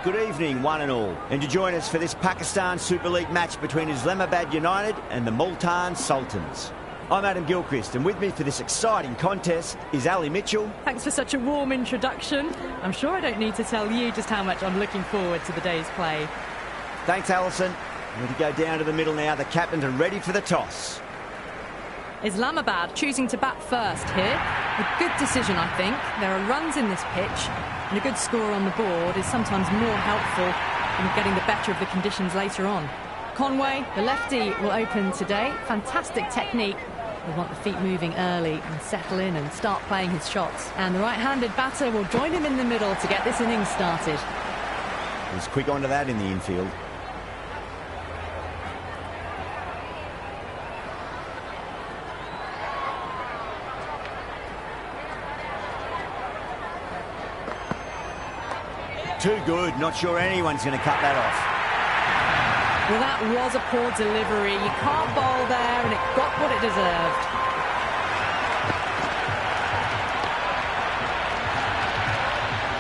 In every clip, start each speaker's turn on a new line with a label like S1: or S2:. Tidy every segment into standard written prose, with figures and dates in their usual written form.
S1: Good evening, one and all, and to join us for this Pakistan Super League match between Islambad United and the Multan Sultans. I'm Adam Gilchrist, and with me for this exciting contest is Ali Mitchell.
S2: Thanks for such a warm introduction. I'm sure I don't need to tell you just how much I'm looking forward to the day's play.
S1: Thanks, Alison. We're to go down to the middle now. The captains are ready for the toss.
S2: Islamabad choosing to bat first here. A good decision, I think. There are runs in this pitch, and a good score on the board is sometimes more helpful than getting the better of the conditions later on. Conway, the lefty, will open today. Fantastic technique. He'll want the feet moving early and settle in and start playing his shots. And the right-handed batter will join him in the middle to get this innings started.
S1: He's quick onto that in the infield. Too good. Not sure anyone's going to cut that off.
S2: Well, that was a poor delivery. You can't bowl there, and it got what it deserved.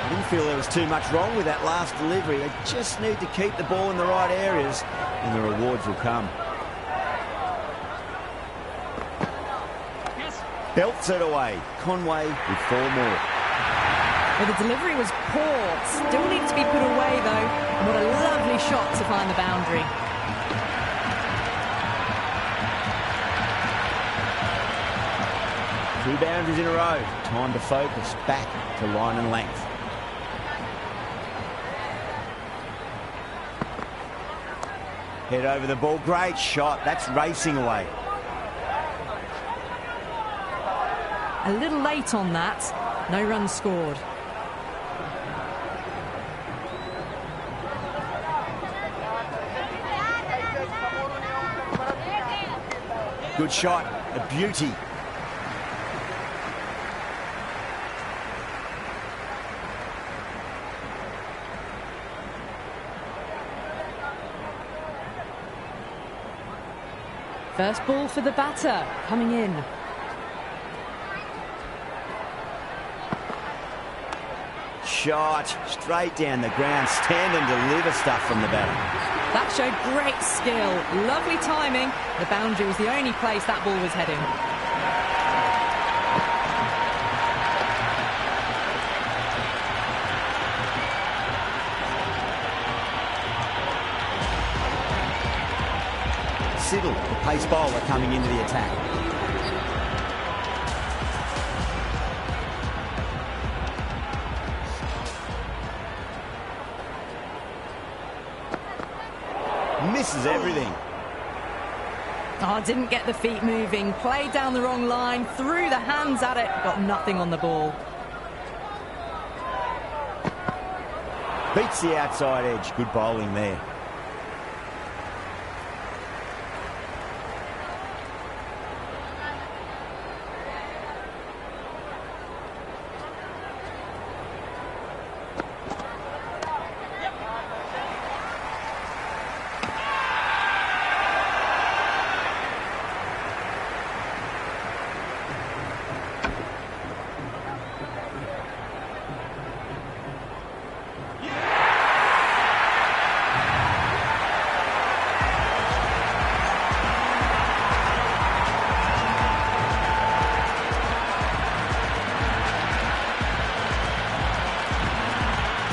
S1: I didn't feel there was too much wrong with that last delivery. They just need to keep the ball in the right areas, and the rewards will come. Belts it away. Conway with 4 more.
S2: Well, the delivery was poor. Still needs to be put away, though. And what a lovely shot to find the boundary.
S1: Two boundaries in a row. Time to focus back to line and length. Head over the ball. Great shot. That's racing away.
S2: A little late on that. No runs scored.
S1: Good shot, a beauty.
S2: First ball for the batter, coming in.
S1: Shot, straight down the ground, stand and deliver stuff from the batter.
S2: That showed great skill, lovely timing. The boundary was the only place that ball was heading.
S1: Siddle, the pace bowler, coming into the attack. Misses everything.
S2: Oh, didn't get the feet moving. Played down the wrong line, threw the hands at it, got nothing on the ball.
S1: Beats the outside edge. Good bowling there.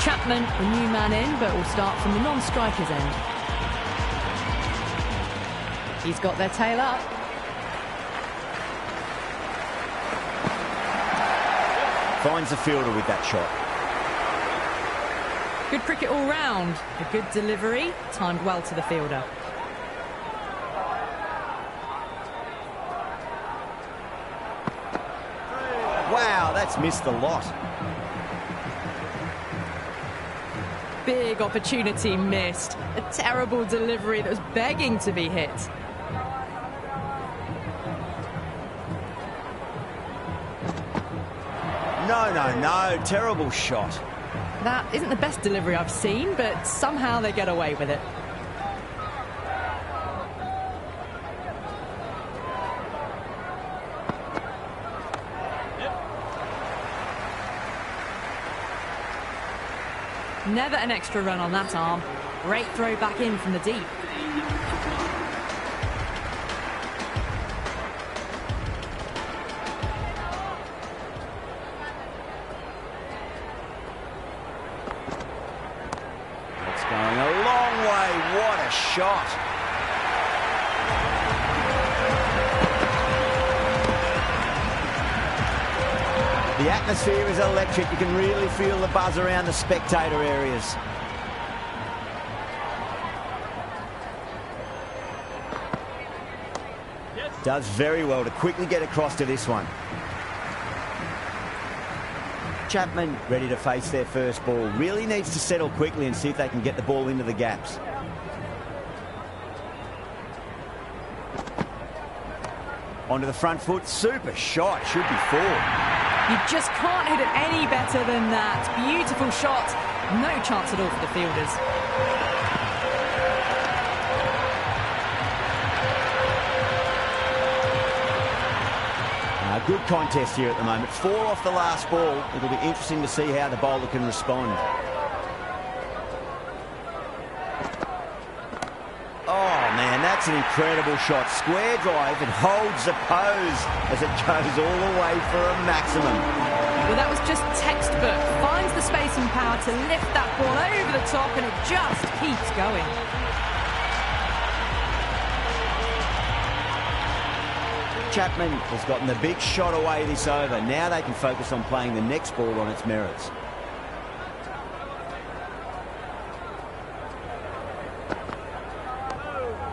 S2: Chapman, the new man in, but will start from the non-striker's end. He's got their tail up.
S1: Finds the fielder with that shot.
S2: Good cricket all round. A good delivery, timed well to the fielder.
S1: Wow, that's missed a lot.
S2: Big opportunity missed. A terrible delivery that was begging to be hit.
S1: No. Terrible shot.
S2: That isn't the best delivery I've seen, but somehow they get away with it. Never an extra run on that arm. Great throw back in from the deep.
S1: It's going a long way. What a shot. The atmosphere is electric. You can really feel the buzz around the spectator areas. Does very well to quickly get across to this one. Chapman ready to face their first ball. Really needs to settle quickly and see if they can get the ball into the gaps. Onto the front foot. Super shot. Should be four.
S2: You just can't hit it any better than that. Beautiful shot. No chance at all for the fielders.
S1: Good contest here at the moment. 4 off the last ball. It'll be interesting to see how the bowler can respond. Oh, man, that's an incredible shot. Square drive and holds the pose as it goes all the way for a maximum.
S2: Well, that was just textbook. Finds the space and power to lift that ball over the top, and it just keeps going.
S1: Chapman has gotten the big shot away this over. Now they can focus on playing the next ball on its merits.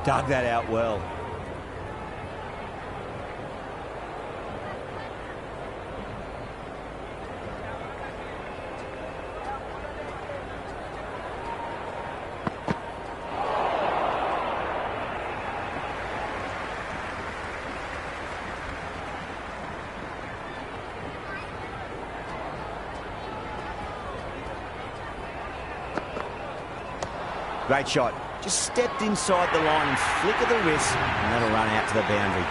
S1: Dug that out well. Great shot. Just stepped inside the line and flick of the wrist, and that'll run out to the boundary.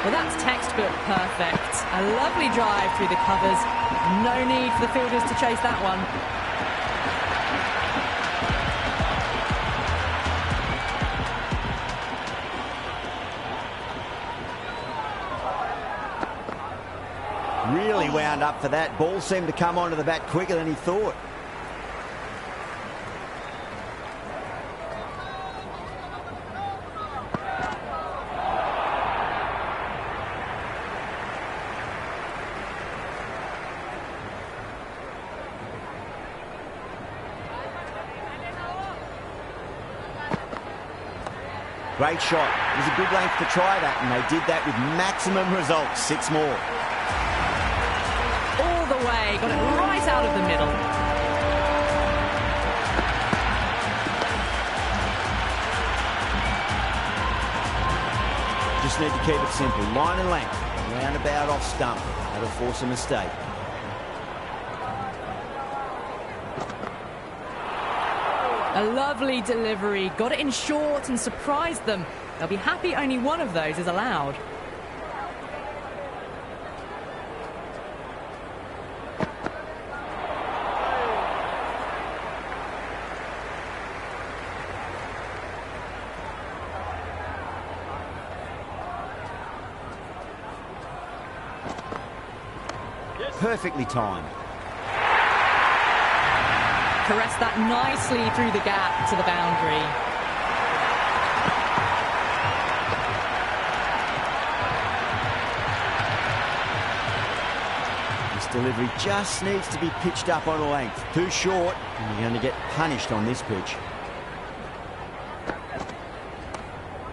S2: Well, that's textbook perfect. A lovely drive through the covers. No need for the fielders to chase that one.
S1: Really wound up for that. Ball seemed to come onto the bat quicker than he thought. Great shot. It was a good length to try that, and they did that with maximum results. 6 more.
S2: All the way. Got it right out of the middle.
S1: Just need to keep it simple. Line and length. Roundabout off stump. That'll force a mistake.
S2: A lovely delivery, got it in short and surprised them. They'll be happy only one of those is allowed.
S1: Perfectly timed.
S2: Caressed that nicely through the gap to the boundary.
S1: This delivery just needs to be pitched up on a length. Too short, and you're going to get punished on this pitch.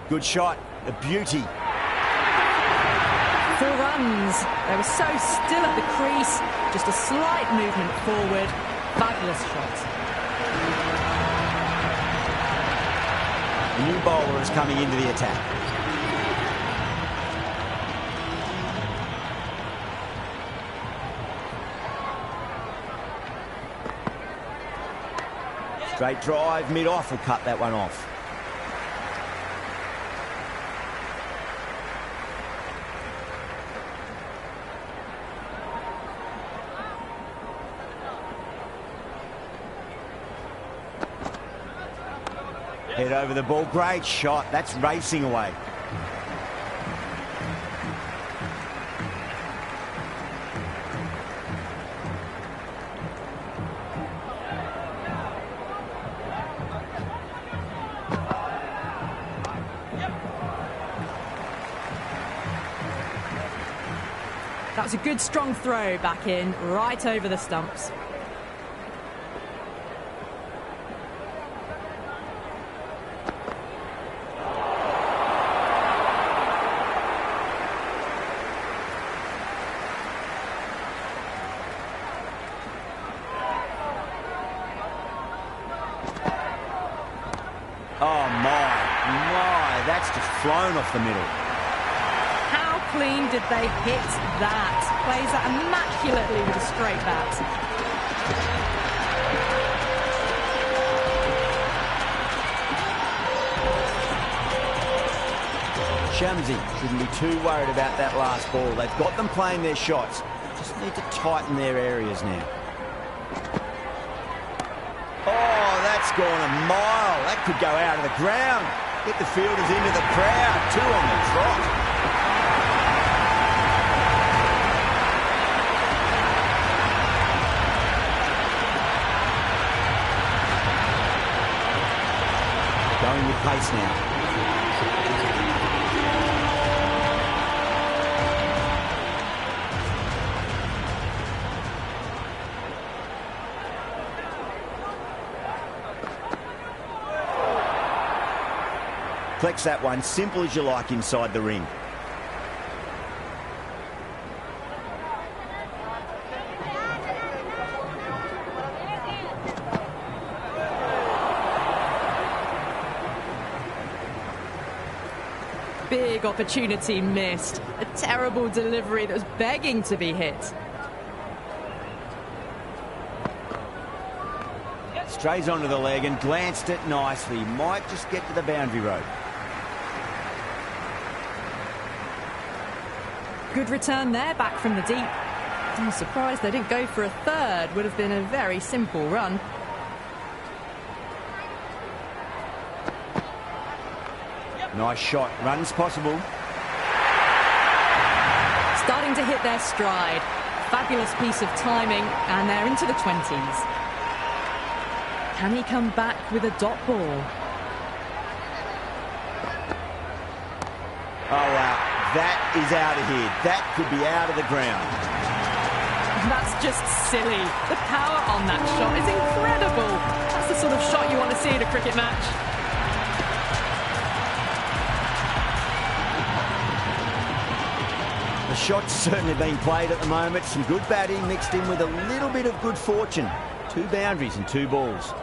S1: Good shot. A beauty.
S2: 4 runs. They were so still at the crease. Just a slight movement forward. Fabulous shot.
S1: The new bowler is coming into the attack. Straight drive, mid-off will cut that one off. Head over the ball. Great shot. That's racing away.
S2: That was a good strong throw back in, right over the stumps.
S1: Oh my, that's just flown off the middle.
S2: How clean did they hit that? Plays that immaculately with a straight bat.
S1: Shamsi shouldn't be too worried about that last ball. They've got them playing their shots. Just need to tighten their areas now. Oh, that's gone a mile. That could go out of the ground. Get the fielders into the crowd. 2 on the trot. Going with pace now. Flex that one, simple as you like inside the ring.
S2: Big opportunity missed. A terrible delivery that was begging to be hit.
S1: Strays onto the leg and glanced it nicely. Might just get to the boundary road.
S2: Good return there, back from the deep. I'm surprised they didn't go for a third. Would have been a very simple run.
S1: Nice shot. Runs possible.
S2: Starting to hit their stride. Fabulous piece of timing, and they're into the 20s. Can he come back with a dot ball?
S1: Oh, wow. That is out of here. That could be out of the ground.
S2: That's just silly. The power on that shot is incredible. That's the sort of shot you want to see in a cricket match.
S1: The shot's certainly being played at the moment. Some good batting mixed in with a little bit of good fortune. 2 boundaries and 2 balls.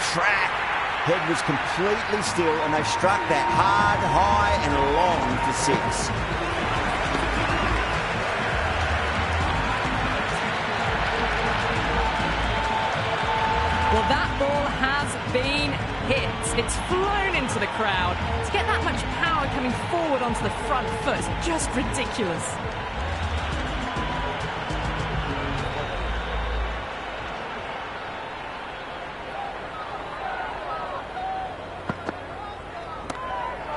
S1: Crack! Head was completely still and they struck that hard, high and long for 6.
S2: Well, that ball has been hit. It's flown into the crowd. To get that much power coming forward onto the front foot is just ridiculous.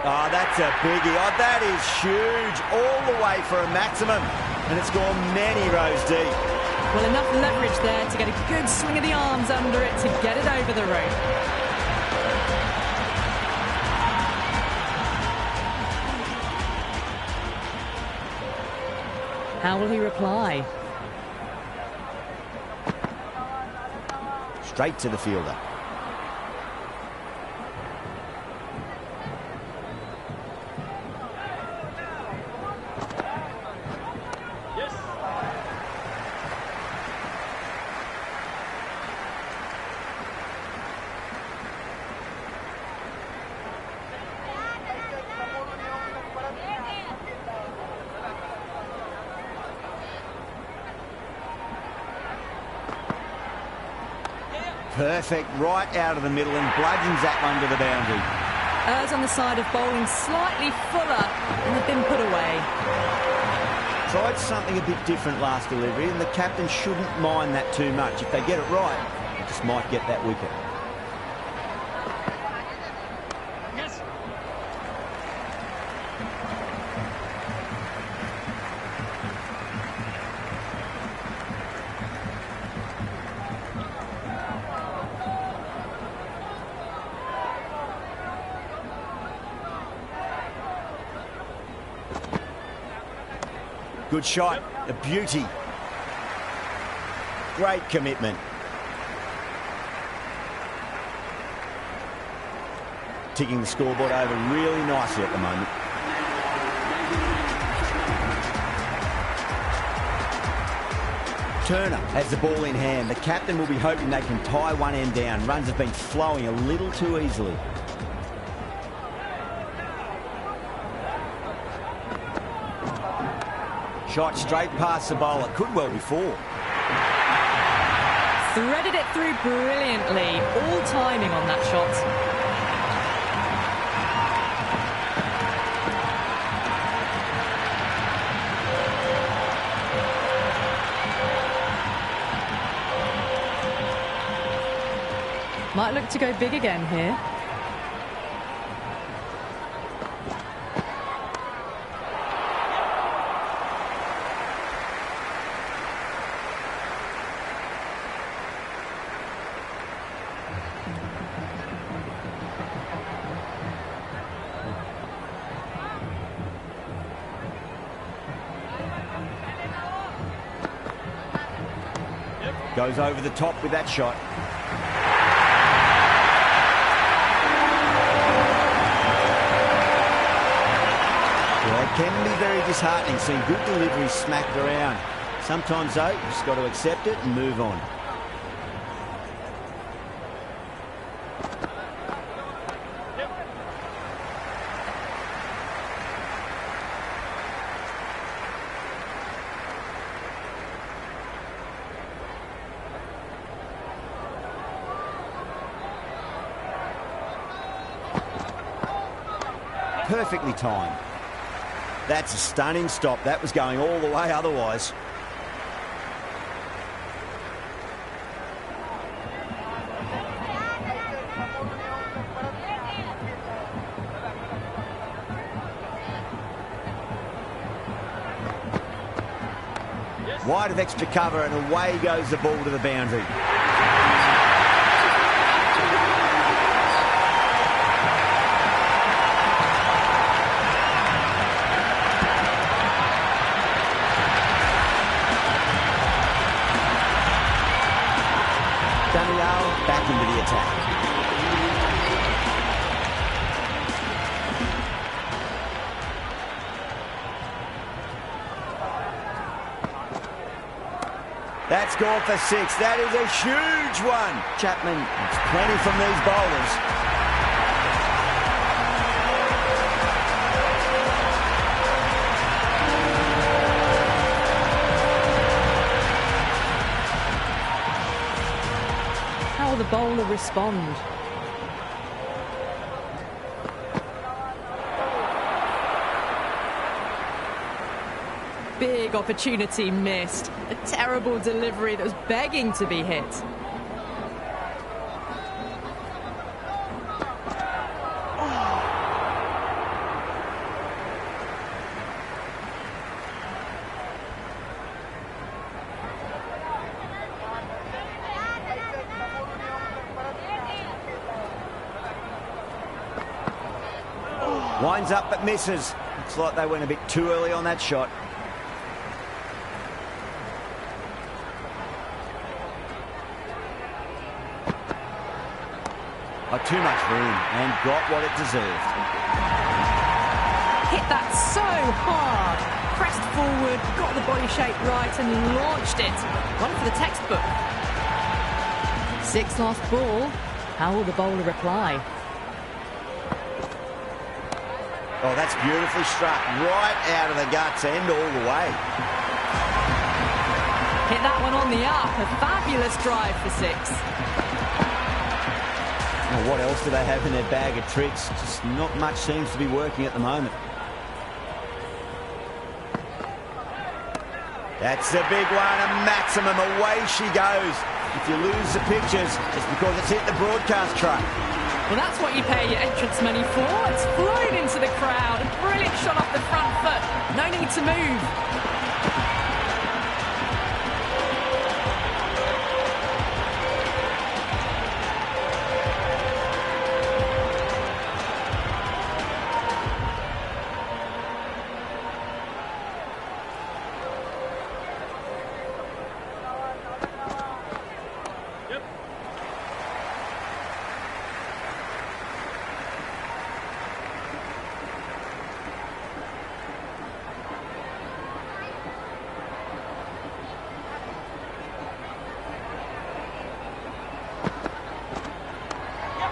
S1: Oh, that's a biggie. Oh, that is huge. All the way for a maximum. And it's gone many rows deep.
S2: Well, enough leverage there to get a good swing of the arms under it to get it over the rope. How will he reply?
S1: Straight to the fielder. Perfect, right out of the middle and bludgeons that one to the boundary.
S2: Errs on the side of bowling slightly fuller and have been put away.
S1: Tried something a bit different last delivery and the captain shouldn't mind that too much. If they get it right, they just might get that wicket. Good shot, a beauty. Great commitment. Ticking the scoreboard over really nicely at the moment. Turner has the ball in hand. The captain will be hoping they can tie one end down. Runs have been flowing a little too easily. Shot straight past the bowler. Could well be four.
S2: Threaded it through brilliantly. All timing on that shot. Might look to go big again here.
S1: Goes over the top with that shot. It can be very disheartening seeing good delivery smacked around. Sometimes, though, you've just got to accept it and move on. Perfectly timed. That's a stunning stop. That was going all the way otherwise. Wide of extra cover and away goes the ball to the boundary. Back into the attack. That's gone for six. That is a huge one. Chapman, it's plenty from these bowlers.
S2: The bowler respond. Big opportunity missed. A terrible delivery that was begging to be hit.
S1: Winds up but misses. Looks like they went a bit too early on that shot. Oh, too much room and got what it deserved.
S2: Hit that so hard. Pressed forward, got the body shape right and launched it. One for the textbook. Six last ball. How will the bowler reply?
S1: Oh, that's beautifully struck. Right out of the guts and all the way.
S2: Hit that one on the up. A fabulous drive for six.
S1: Well, what else do they have in their bag of tricks? Just not much seems to be working at the moment. That's the big one. A maximum. Away she goes. If you lose the pictures, it's because it's hit the broadcast truck.
S2: Well, that's what you pay your entrance money for. It's flown into the crowd. A brilliant shot off the front foot. No need to move.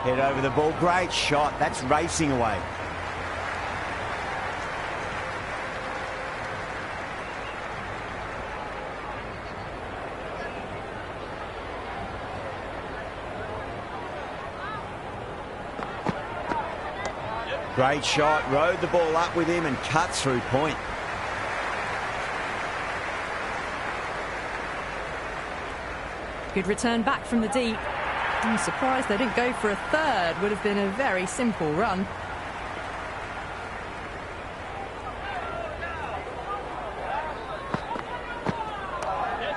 S1: Head over the ball. Great shot. That's racing away. Great shot, rode the ball up with him and cut through point.
S2: Good return back from the deep. I'm surprised they didn't go for a third. Would have been a very simple run.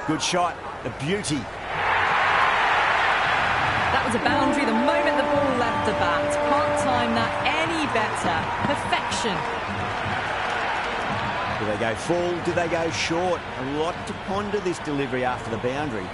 S1: Good shot, the beauty.
S2: That was a boundary the moment the ball left the bat. Can't time that any better. Perfection.
S1: Do they go full? Do they go short? A lot to ponder this delivery after the boundary.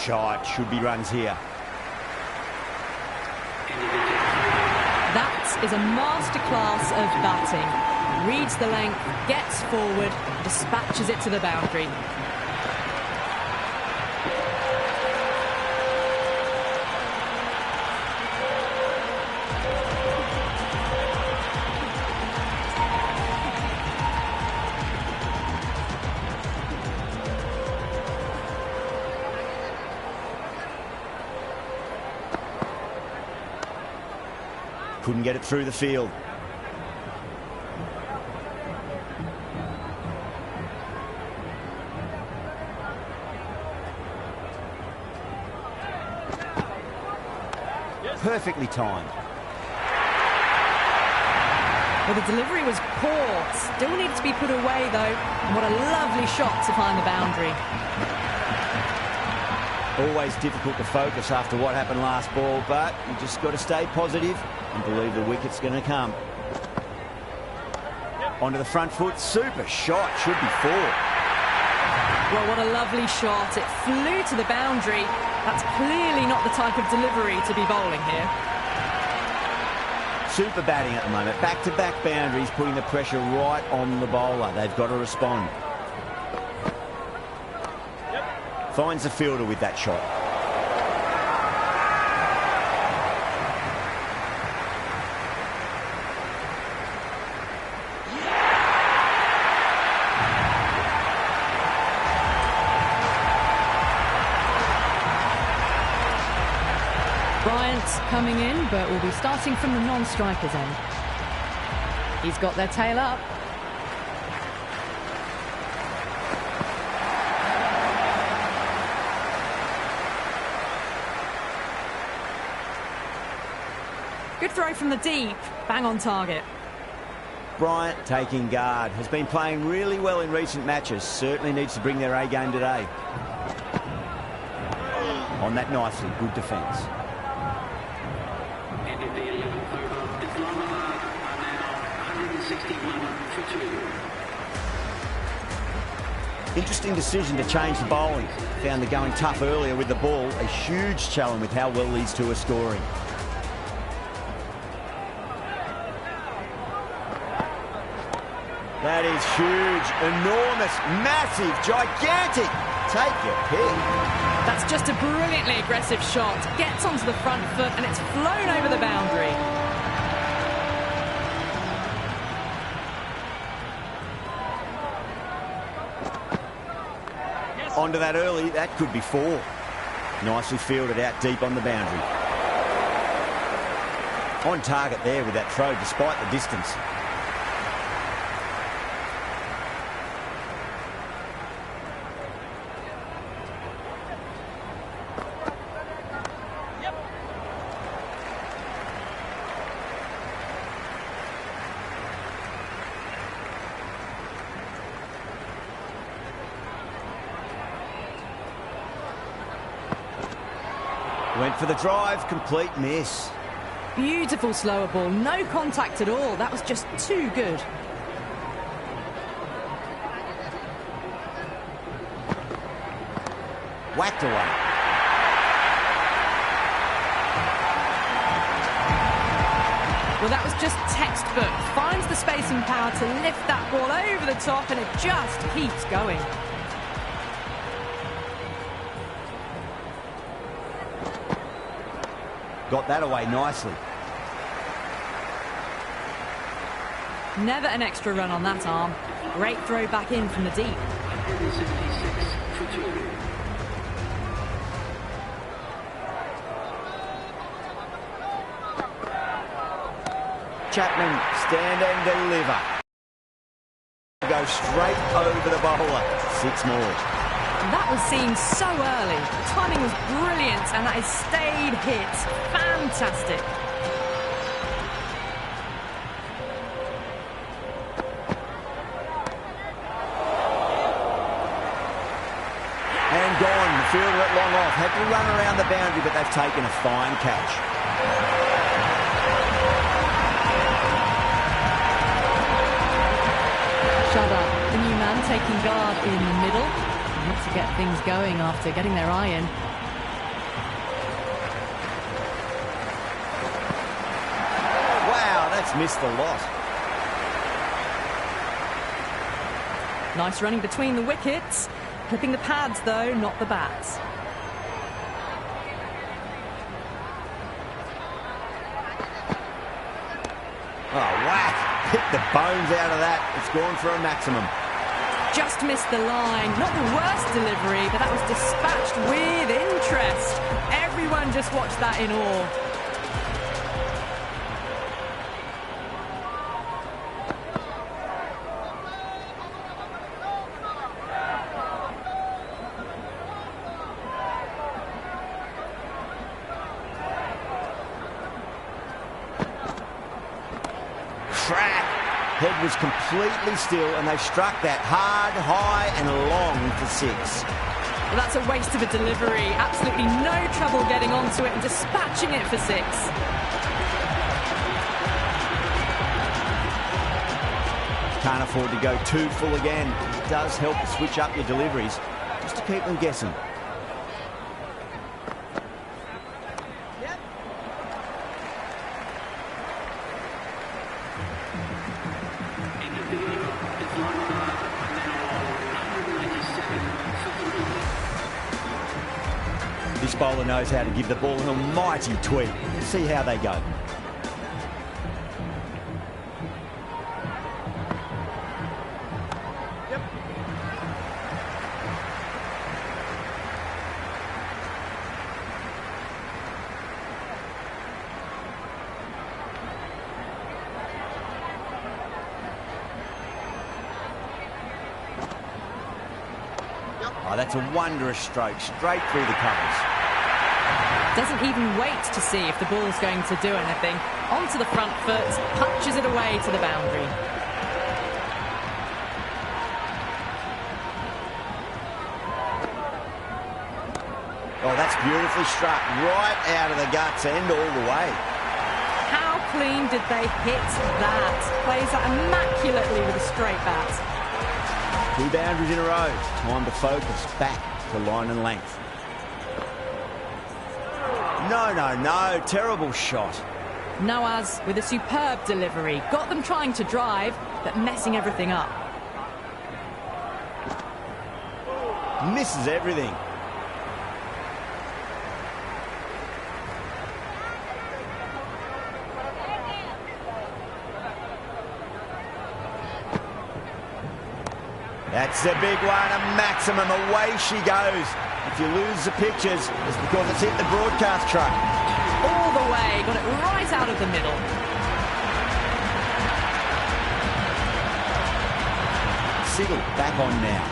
S1: Shot, should be runs here.
S2: That is a masterclass of batting. Reads the length, gets forward, dispatches it to the boundary.
S1: Couldn't get it through the field. Perfectly timed.
S2: Well, the delivery was poor. Still needed to be put away, though. And what a lovely shot to find the boundary.
S1: Always difficult to focus after what happened last ball, but you just got to stay positive and believe the wicket's going to come. Onto the front foot, super shot, should be four.
S2: Well, what a lovely shot. It flew to the boundary. That's clearly not the type of delivery to be bowling here.
S1: Super batting at the moment. Back-to-back boundaries, putting the pressure right on the bowler. They've got to respond. Finds the fielder with that shot.
S2: Bryant's coming in, but will be starting from the non-striker's end. He's got their tail up. Good throw from the deep, bang on target.
S1: Bryant taking guard, has been playing really well in recent matches, certainly needs to bring their A game today. On that nicely, good defence.
S3: Islambad are now 161 for 2.
S1: Interesting decision to change the bowling. Found the going tough earlier with the ball. A huge challenge with how well these two are scoring. That is huge, enormous, massive, gigantic. Take your pick.
S2: That's just a brilliantly aggressive shot. Gets onto the front foot and it's flown over the boundary.
S1: Onto that early, that could be four. Nicely fielded out deep on the boundary. On target there with that throw despite the distance. Went for the drive, complete miss.
S2: Beautiful slower ball, no contact at all. That was just too good.
S1: whacked away.
S2: Well, that was just textbook. Finds the space and power to lift that ball over the top, and it just keeps going.
S1: Got that away nicely.
S2: Never an extra run on that arm. Great throw back in from the deep.
S3: 166 for 2.
S1: Chapman, stand and deliver. Go straight over the bowler. 6 more.
S2: That was seen so early. The timing was brilliant, and that is stayed hit. Fantastic.
S1: And gone. The fielder at long off. Had to run around the boundary, but they've taken a fine catch.
S2: Shut up. The new man taking guard in the middle. Looks to get things going after getting their eye in.
S1: Wow, that's missed a lot.
S2: Nice running between the wickets. Clipping the pads, though, not the bats.
S1: Oh, whack. Hit the bones out of that. It's gone for a maximum.
S2: Just missed the line. Not the worst delivery, but that was dispatched with interest. Everyone just watched that in awe.
S1: Crack. Head was completely still, and they struck that hard, high and long for 6.
S2: Well, that's a waste of a delivery. Absolutely no trouble getting onto it and dispatching it for 6.
S1: Can't afford to go too full again. It does help to switch up your deliveries, just to keep them guessing. This bowler knows how to give the ball an almighty tweak. See how they go. Oh, that's a wondrous stroke, straight through the covers.
S2: Doesn't even wait to see if the ball's going to do anything. Onto the front foot, punches it away to the boundary.
S1: Oh, that's beautifully struck, right out of the guts and all the way.
S2: How clean did they hit that? Plays that immaculately with a straight bat.
S1: 2 boundaries in a row. Time to focus back to line and length. No. Terrible shot.
S2: Nawaz with a superb delivery. Got them trying to drive, but messing everything up.
S1: Misses everything. That's a big one, a maximum. Away she goes. If you lose the pictures, it's because it's hit the broadcast truck.
S2: All the way, got it right out of the middle.
S1: Sigel back on now.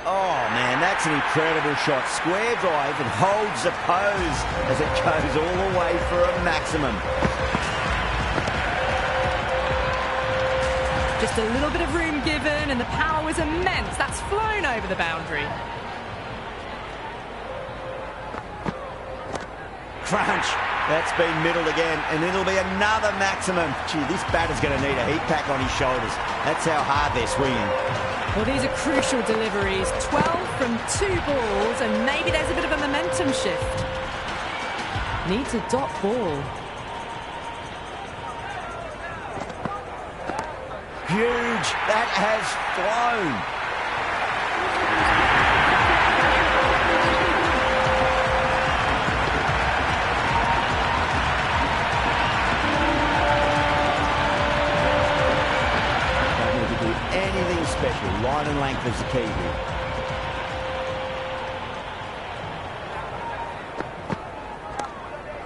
S1: Oh, man, that's an incredible shot. Square drive and holds the pose as it goes all the way for a maximum.
S2: Just a little bit of room given, and the power was immense. That's flown over the boundary.
S1: Crunch. That's been middled again, and it'll be another maximum. Gee, this batter's going to need a heat pack on his shoulders. That's how hard they're swinging.
S2: Well, these are crucial deliveries. 12 from 2 balls, and maybe there's a bit of a momentum shift. Needs a dot ball.
S1: Huge. That has flown. Anything special. Line and length is the key here.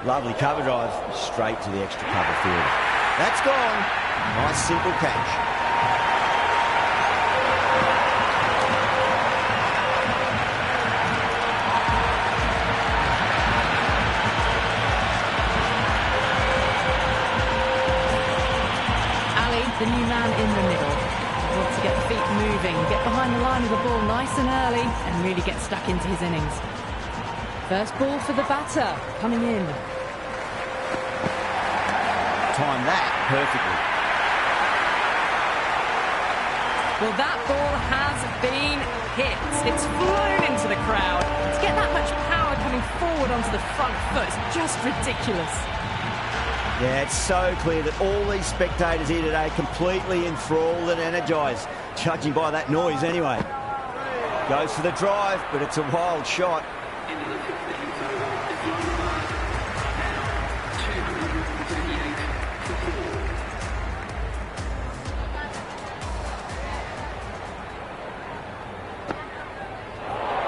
S1: Lovely cover drive, straight to the extra cover field. That's gone. Nice simple catch.
S2: The new man in the middle. Wants to get the feet moving, get behind the line of the ball nice and early, and really get stuck into his innings. First ball for the batter, coming in.
S1: Time that perfectly.
S2: Well, that ball has been hit. It's flown into the crowd. To get that much power coming forward onto the front foot is just ridiculous.
S1: Yeah, it's so clear that all these spectators here today completely enthralled and energised, judging by that noise anyway. Goes for the drive, but it's a wild shot.
S3: Into the 15th over, Islambad, 238 for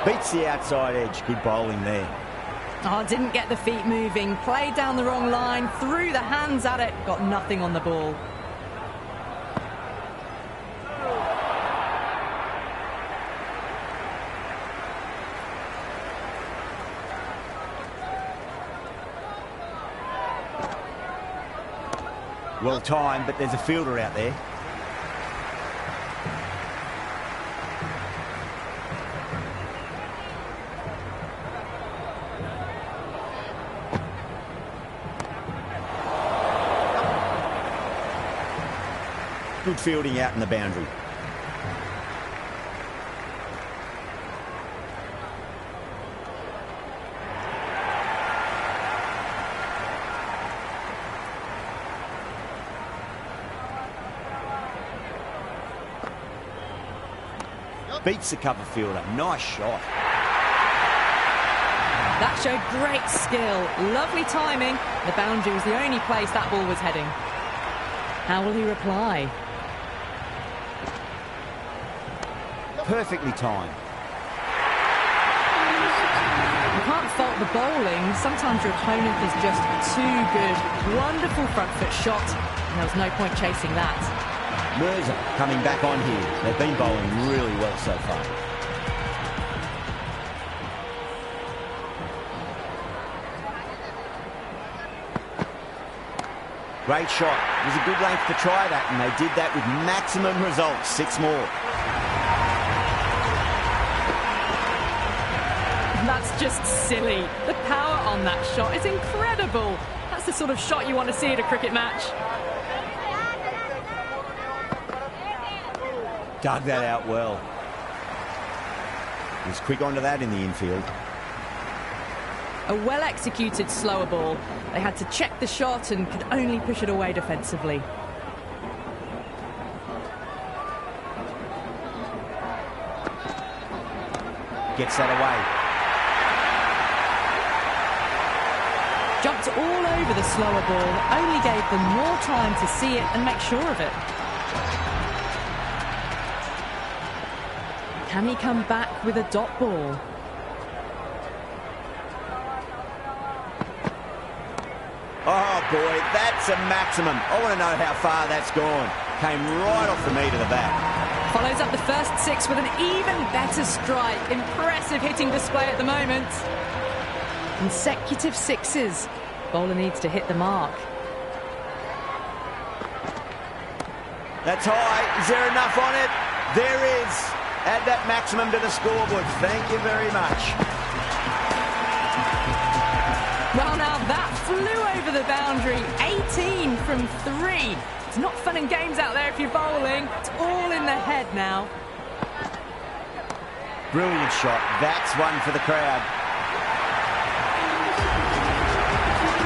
S3: 4.
S1: Beats the outside edge. Good bowling there.
S2: Oh, didn't get the feet moving, played down the wrong line, threw the hands at it, got nothing on the ball.
S1: Well timed, but there's a fielder out there. Good fielding out in the boundary. Beats the cover fielder. Nice shot.
S2: That showed great skill, lovely timing. The boundary was the only place that ball was heading. How will he reply?
S1: Perfectly timed.
S2: You can't fault the bowling. Sometimes your opponent is just too good. Wonderful front foot shot, and there was no point chasing that.
S1: Mirza coming back on here. They've been bowling really well so far. Great shot. It was a good length to try that, and they did that with maximum results. 6 more.
S2: That's just silly. The power on that shot is incredible. That's the sort of shot you want to see at a cricket match.
S1: Dug that out well. He's quick onto that in the infield.
S2: A well-executed slower ball. They had to check the shot and could only push it away defensively.
S1: Gets that away.
S2: Jumped all over the slower ball, only gave them more time to see it and make sure of it. Can he come back with a dot ball?
S1: Oh boy, that's a maximum. I want to know how far that's gone. Came right off the meat of the bat.
S2: Follows up the first 6 with an even better strike. Impressive hitting display at the moment. Consecutive 6s. Bowler needs to hit the mark.
S1: That's high. Is there enough on it? There is. Add that maximum to the scoreboard. Thank you very much.
S2: Well, now that flew over the boundary. 18 from 3. It's not fun and games out there if you're bowling. It's all in the head now.
S1: Brilliant shot. That's one for the crowd.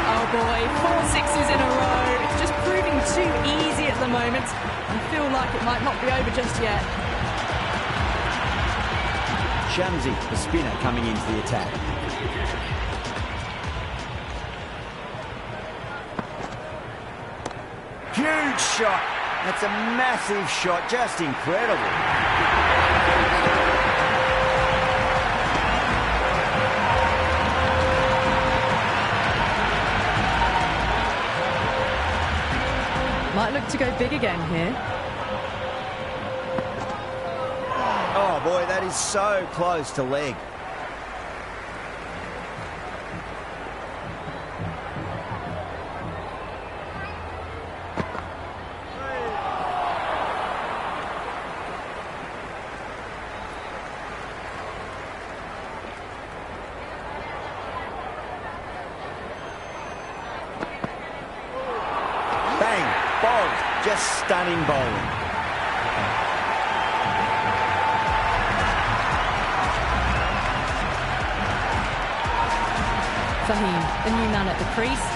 S2: Oh boy, 4 sixes in a row. It's just proving too easy at the moment. I feel like it might not be over just yet.
S1: Shamsi, the spinner, coming into the attack. Huge shot. That's a massive shot. Just incredible.
S2: Might look to go big again here.
S1: Oh boy, that is so close to leg. Bang, bowled, just stunning bowling.
S2: Fahim, the new man at the crease.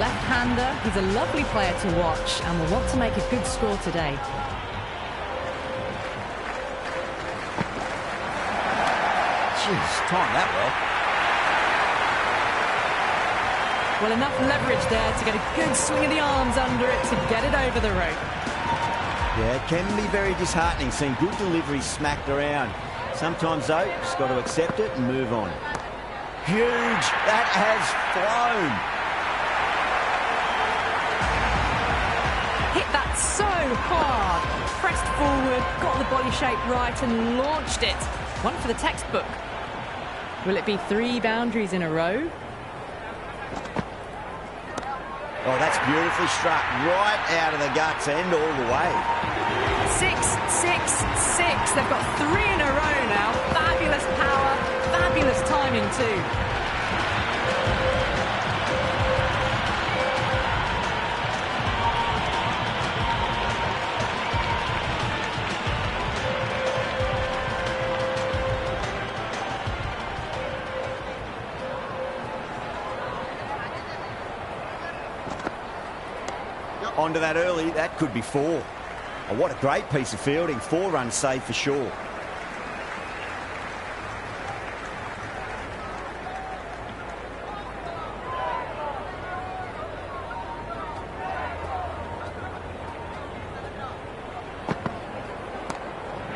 S2: Left-hander, he's a lovely player to watch and will want to make a good score today.
S1: Jeez, timed that well.
S2: Well, enough leverage there to get a good swing of the arms under it to get it over the rope.
S1: Yeah, it can be very disheartening seeing good delivery smacked around. Sometimes, though, just got to accept it and move on. Huge! That has flown!
S2: Hit that so hard. Pressed forward, got the body shape right and launched it. One for the textbook. Will it be 3 boundaries in a row?
S1: Oh, that's beautifully struck. Right out of the guts and all the way.
S2: 6, 6, 6. They've got 3 in a row now. Fabulous power, fabulous timing too.
S1: Onto that early, that could be 4. Oh, what a great piece of fielding. 4 runs saved for sure.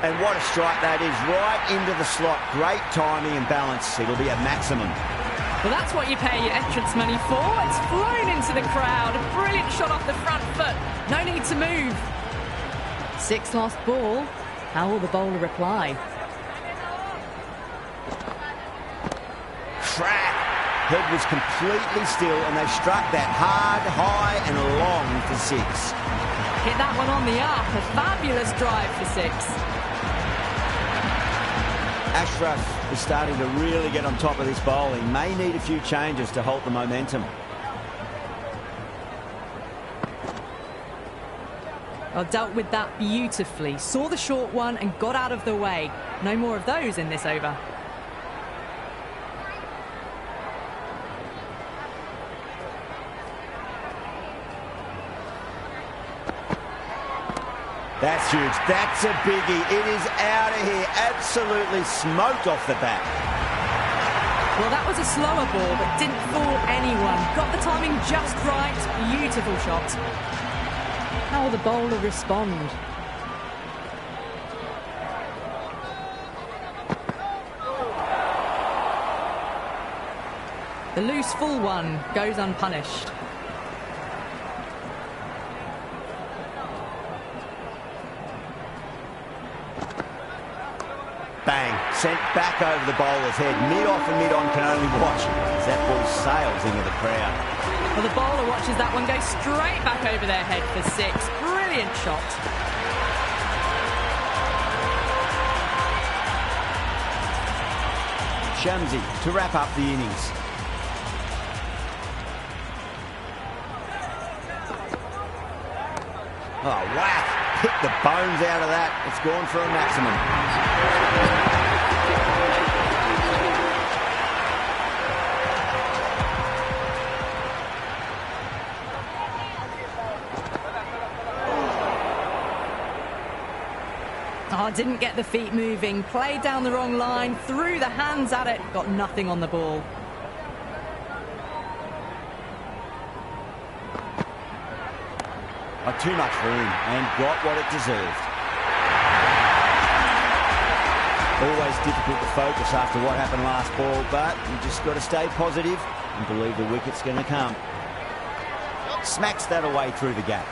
S1: And what a strike that is, right into the slot. Great timing and balance. It'll be a maximum.
S2: Well, that's what you pay your entrance money for. It's flown into the crowd. A brilliant shot off the front foot. No need to move. 6 lost ball. How will the bowler reply?
S1: Crack! Head was completely still and they struck that hard, high and long for 6.
S2: Hit that one on the up. A fabulous drive for 6.
S1: Ashraf is starting to really get on top of this bowling. May need a few changes to halt the momentum.
S2: Well, dealt with that beautifully. Saw the short one and got out of the way. No more of those in this over.
S1: That's huge. That's a biggie. It is out of here. Absolutely smoked off the bat.
S2: Well, that was a slower ball, but didn't fool anyone. Got the timing just right. Beautiful shot. How will the bowler respond? The loose full one goes unpunished.
S1: Bang. Sent back over the bowler's head. Mid-off and mid-on can only watch as that ball sails into the crowd.
S2: Well, the bowler watches that one go straight back over their head for 6. Brilliant shot. Shamsi to wrap up the innings.
S1: Oh, whack. Hit the bones out of that. It's gone for a maximum.
S2: Oh, didn't get the feet moving. Played down the wrong line. Threw the hands at it. Got nothing on the ball.
S1: Too much for him and got what it deserved. Always difficult to focus after what happened last ball, but you just got to stay positive and believe the wicket's going to come. Smacks that away through the gap.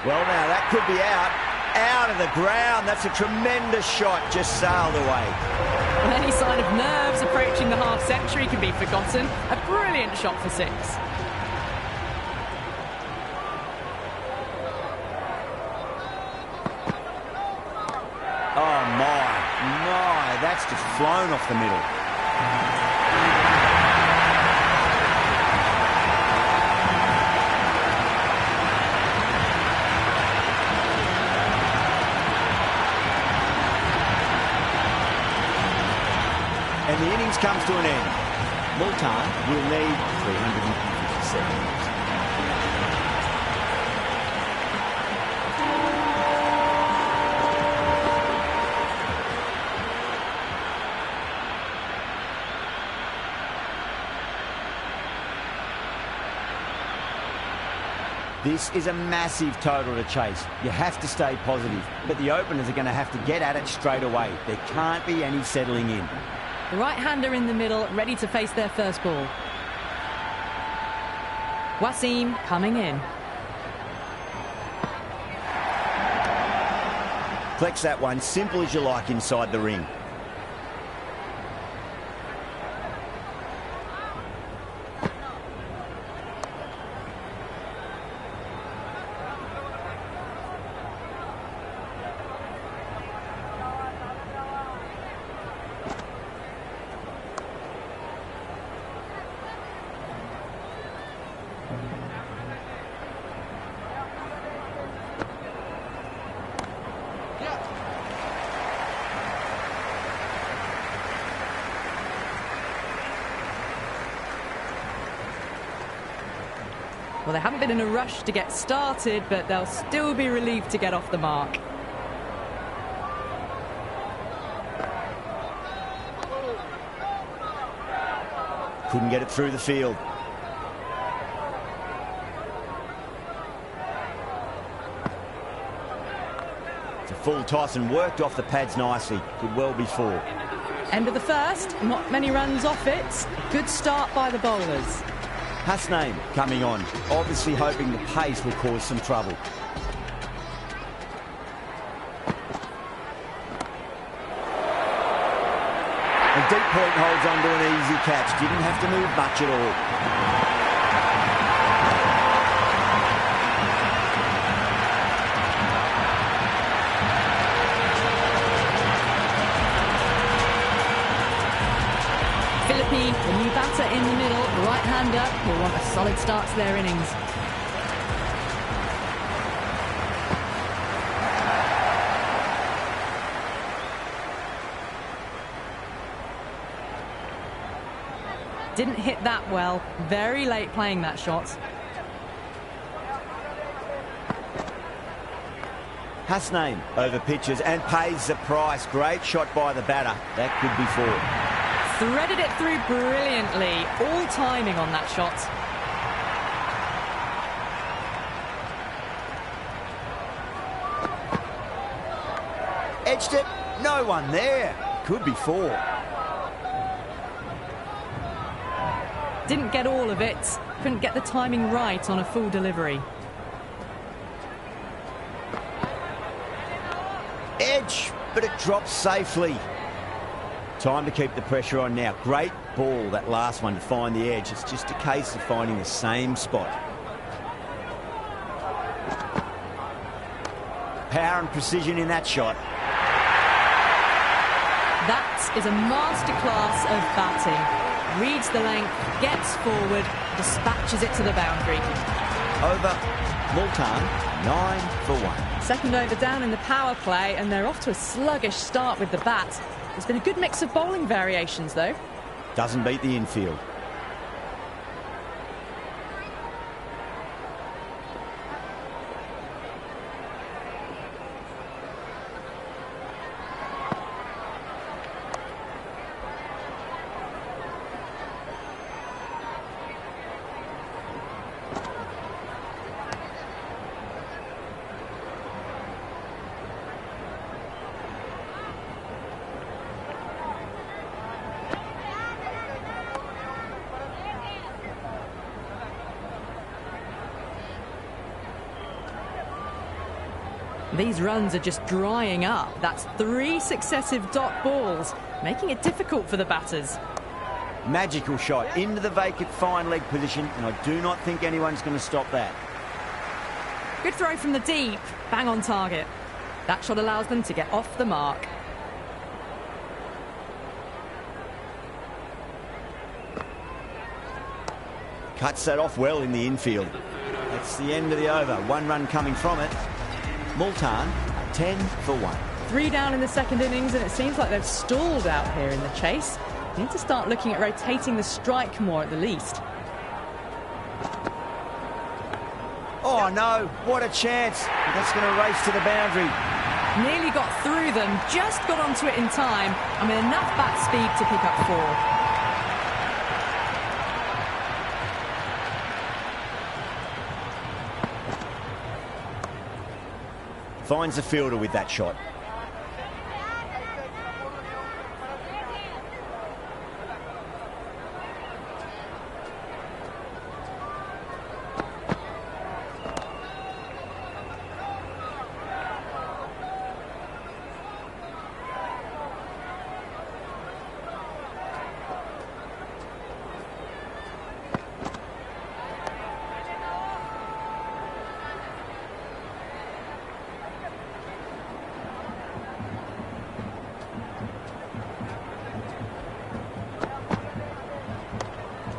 S1: Well, now, that could be out of the ground. That's a tremendous shot, just sailed away.
S2: Well, any sign of nerves approaching the half-century can be forgotten. A brilliant shot for 6.
S1: Oh, my, that's just flown off the middle. And the innings comes to an end. Multan will need 357. This is a massive total to chase. You have to stay positive, but the openers are going to have to get at it straight away. There can't be any settling in.
S2: The right-hander in the middle, ready to face their first ball. Wasim coming in.
S1: Flex that one, simple as you like inside the ring.
S2: Well, they haven't been in a rush to get started, but they'll still be relieved to get off the mark.
S1: Couldn't get it through the field. It's a full toss and worked off the pads nicely. Could well be 4.
S2: End of the first, not many runs off it. Good start by the bowlers.
S1: Hasnain coming on, obviously hoping the pace will cause some trouble. And deep point holds on to an easy catch. Didn't have to move much at all.
S2: Philippi, the new batter in the middle, the right-hander, will want a solid start to their innings. Didn't hit that well. Very late playing that shot.
S1: Hasnain over pitches and pays the price. Great shot by the batter. That could be 4.
S2: Threaded it through brilliantly. All timing on that shot.
S1: Edged it. No one there. Could be 4.
S2: Didn't get all of it. Couldn't get the timing right on a full delivery.
S1: Edge, but it drops safely. Time to keep the pressure on now. Great ball, that last one, to find the edge. It's just a case of finding the same spot. Power and precision in that shot.
S2: That is a masterclass of batting. Reads the length, gets forward, dispatches it to the boundary.
S1: Over. Multan, 9 for 1.
S2: Second over down in the power play, and they're off to a sluggish start with the bat. There's been a good mix of bowling variations, though.
S1: Doesn't beat the infield.
S2: These runs are just drying up. That's 3 successive dot balls, making it difficult for the batters.
S1: Magical shot into the vacant fine leg position, and I do not think anyone's going to stop that.
S2: Good throw from the deep, bang on target. That shot allows them to get off the mark.
S1: Cuts that off well in the infield. That's the end of the over. 1 run coming from it. Multan, 10 for 1.
S2: 3 down in the second innings, and it seems like they've stalled out here in the chase. They need to start looking at rotating the strike more at the least.
S1: Oh no, what a chance. That's going to race to the boundary.
S2: Nearly got through them, just got onto it in time, and with enough bat speed to pick up 4.
S1: Finds the fielder with that shot.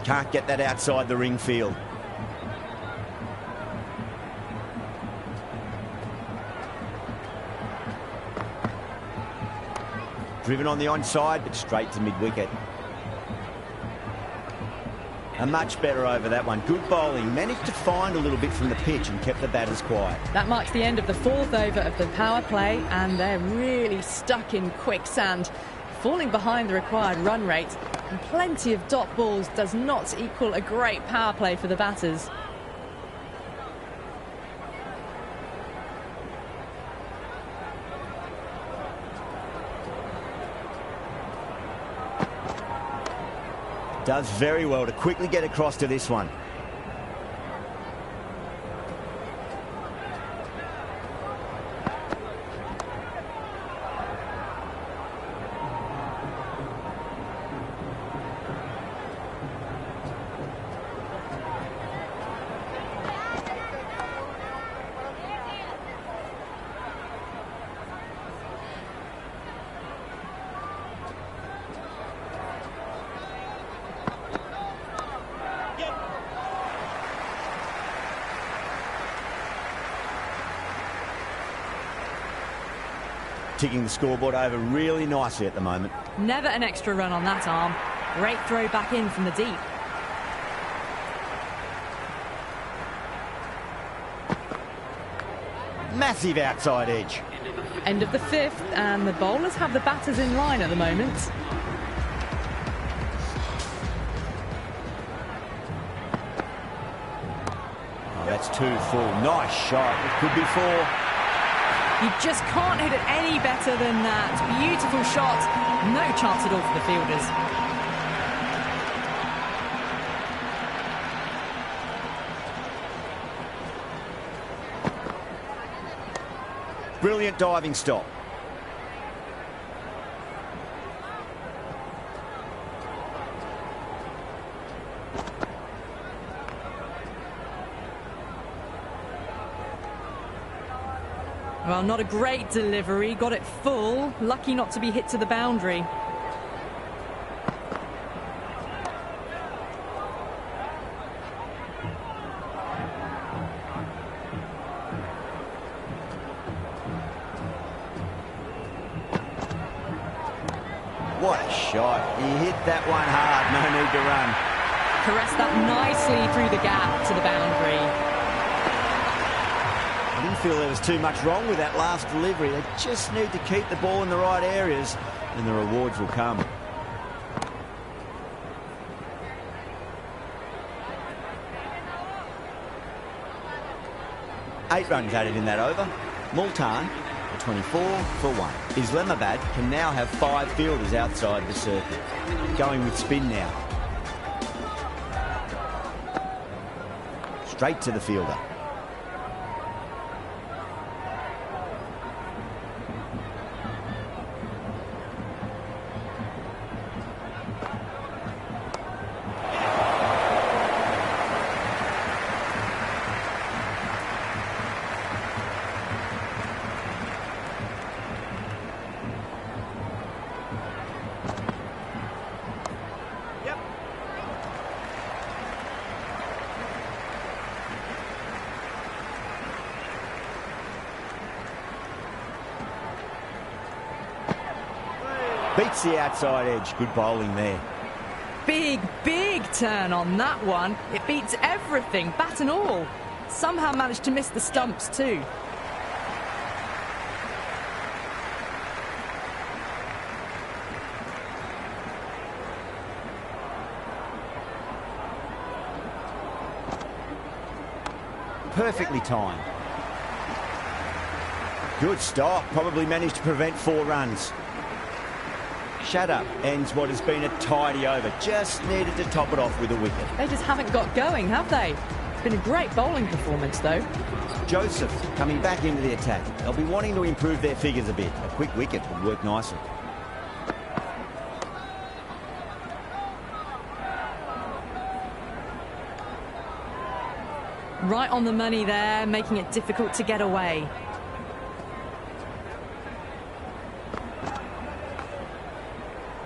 S1: Can't get that outside the ring field. Driven on the onside, but straight to mid-wicket. A much better over that one. Good bowling. Managed to find a little bit from the pitch and kept the batters quiet.
S2: That marks the end of the 4th over of the power play, and they're really stuck in quicksand, falling behind the required run rate. And plenty of dot balls does not equal a great power play for the batters.
S1: Does very well to quickly get across to this one. Ticking the scoreboard over really nicely at the moment.
S2: Never an extra run on that arm. Great throw back in from the deep.
S1: Massive outside edge.
S2: End of the 5th, and the bowlers have the batters in line at the moment.
S1: Oh, that's 2 full. Nice shot. It could be 4.
S2: You just can't hit it any better than that. Beautiful shot. No chance at all for the fielders.
S1: Brilliant diving stop.
S2: Well, not a great delivery. Got it full. Lucky not to be hit to the boundary.
S1: What a shot. He hit that one hard. No need to run.
S2: Caressed that nicely through the gap to the boundary.
S1: I didn't feel there was too much wrong with that last delivery. They just need to keep the ball in the right areas and the rewards will come. Eight runs added in that over. Multan, 24 for 1. Islamabad can now have 5 fielders outside the circle. Going with spin now. Straight to the fielder. Beats the outside edge. Good bowling there.
S2: Big, big turn on that one. It beats everything, bat and all. Somehow managed to miss the stumps too.
S1: Perfectly timed. Good stop. Probably managed to prevent 4 runs. Shut up ends what has been a tidy over. Just needed to top it off with a wicket.
S2: They just haven't got going, have they? It's been a great bowling performance, though.
S1: Joseph coming back into the attack. They'll be wanting to improve their figures a bit. A quick wicket would work nicely.
S2: Right on the money there, making it difficult to get away.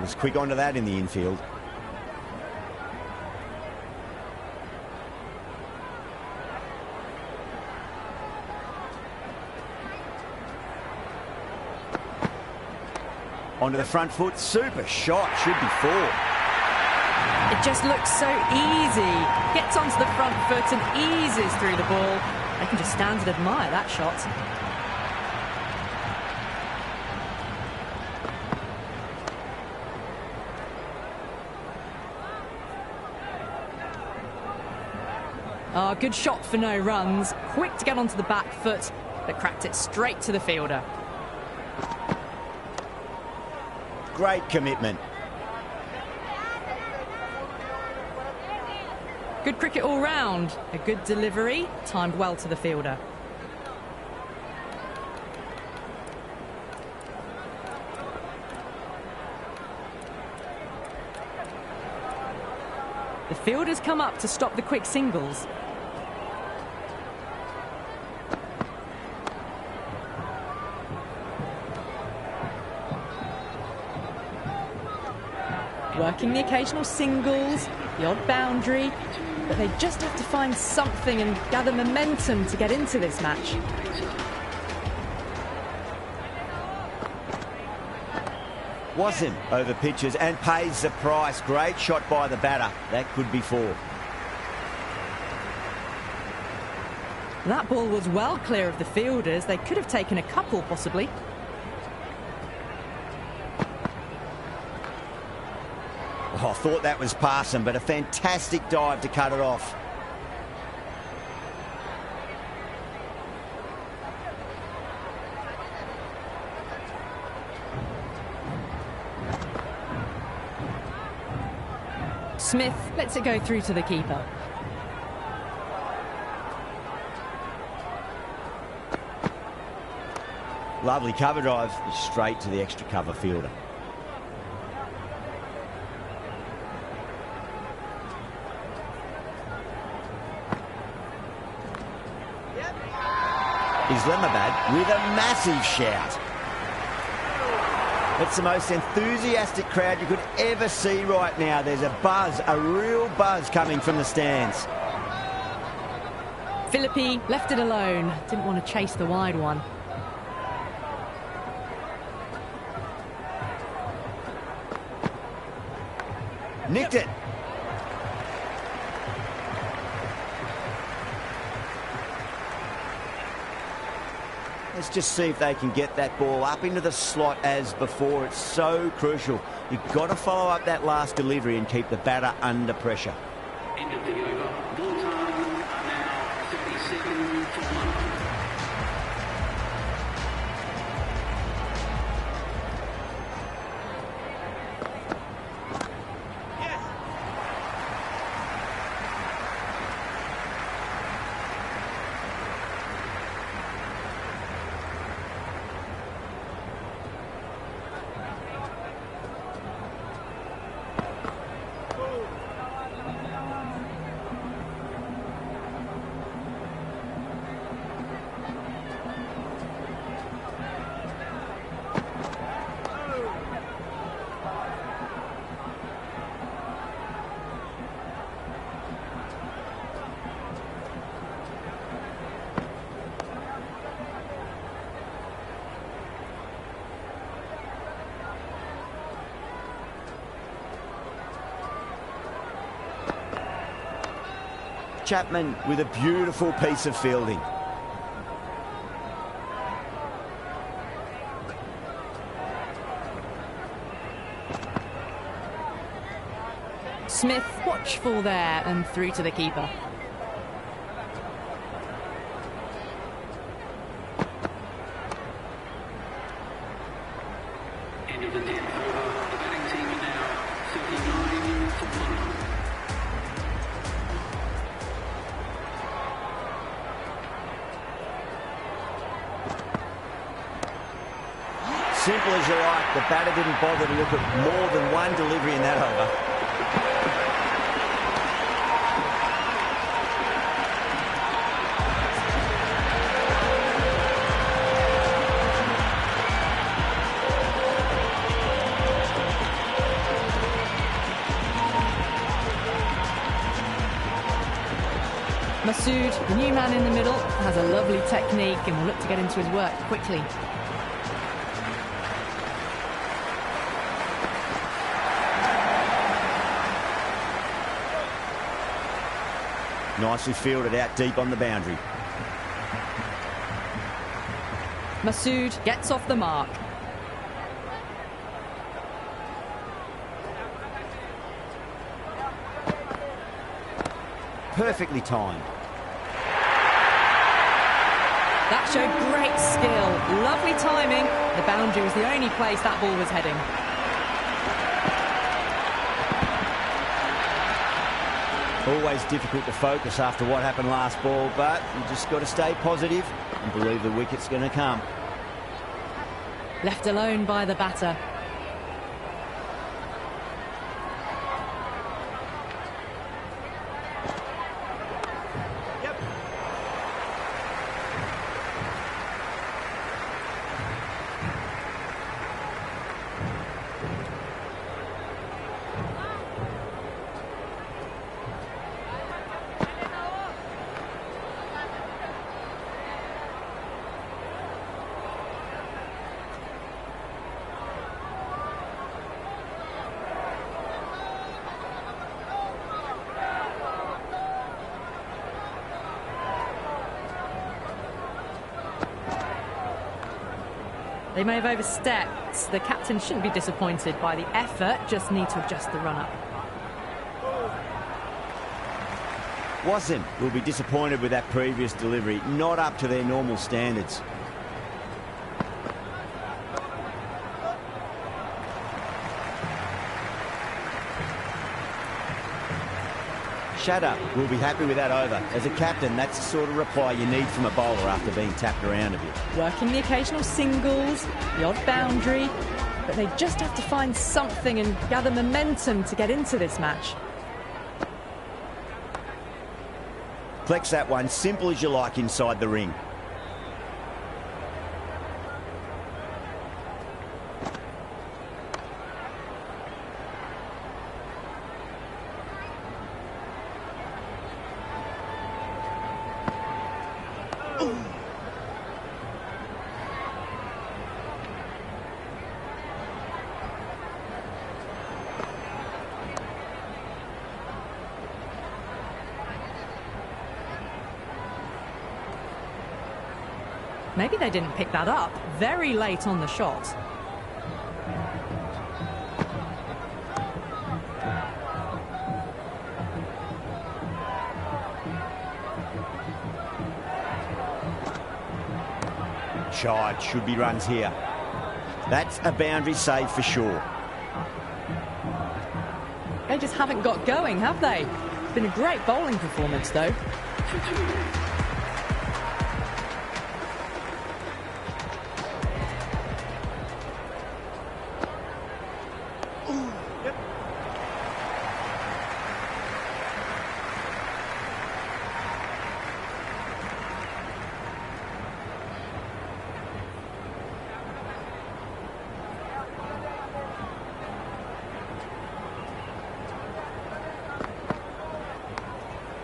S1: Was quick onto that in the infield. Onto the front foot. Super shot. Should be 4.
S2: It just looks so easy. Gets onto the front foot and eases through the ball. I can just stand and admire that shot. Oh, good shot for no runs. Quick to get onto the back foot, but cracked it straight to the fielder.
S1: Great commitment.
S2: Good cricket all round. A good delivery, timed well to the fielder. The fielders come up to stop the quick singles. Working the occasional singles, the odd boundary, but they just have to find something and gather momentum to get into this match.
S1: Was him over pitches and pays the price. Great shot by the batter. That could be 4.
S2: That ball was well clear of the fielders. They could have taken a couple, possibly.
S1: Oh, I thought that was passing, but a fantastic dive to cut it off.
S2: Smith lets it go through to the keeper.
S1: Lovely cover drive, straight to the extra cover fielder. Islambad with a massive shout. It's the most enthusiastic crowd you could ever see right now. There's a buzz, a real buzz coming from the stands.
S2: Philippi left it alone. Didn't want to chase the wide one.
S1: Nicked it. Let's just see if they can get that ball up into the slot as before. It's so crucial. You've got to follow up that last delivery and keep the batter under pressure.
S3: End of the over. Multan are now 37 for 1.
S1: Chapman with a beautiful piece of fielding.
S2: Smith watchful there and through to the keeper.
S3: End of the 10th over. The batting team are now 39 for 1.
S1: Simple as you like. The batter didn't bother to look at more than one delivery in that over.
S2: Masood, the new man in the middle, has a lovely technique and will look to get into his work quickly.
S1: Nicely fielded out deep on the boundary.
S2: Masood gets off the mark.
S1: Perfectly timed.
S2: That showed great skill. Lovely timing. The boundary was the only place that ball was heading.
S1: Always difficult to focus after what happened last ball, but you just got to stay positive and believe the wicket's going to come.
S2: Left alone by the batter. They may have overstepped. The captain shouldn't be disappointed by the effort, just need to adjust the run-up.
S1: Wasim will be disappointed with that previous delivery, not up to their normal standards. Shatter will be happy with that over. As a captain, that's the sort of reply you need from a bowler after being tapped around a bit.
S2: Working the occasional singles, the odd boundary, but they just have to find something and gather momentum to get into this match.
S1: Flex that one, simple as you like inside the ring.
S2: Maybe they didn't pick that up very late on the shot.
S1: Shide, should be runs here. That's a boundary save for sure.
S2: They just haven't got going, have they? It's been a great bowling performance, though.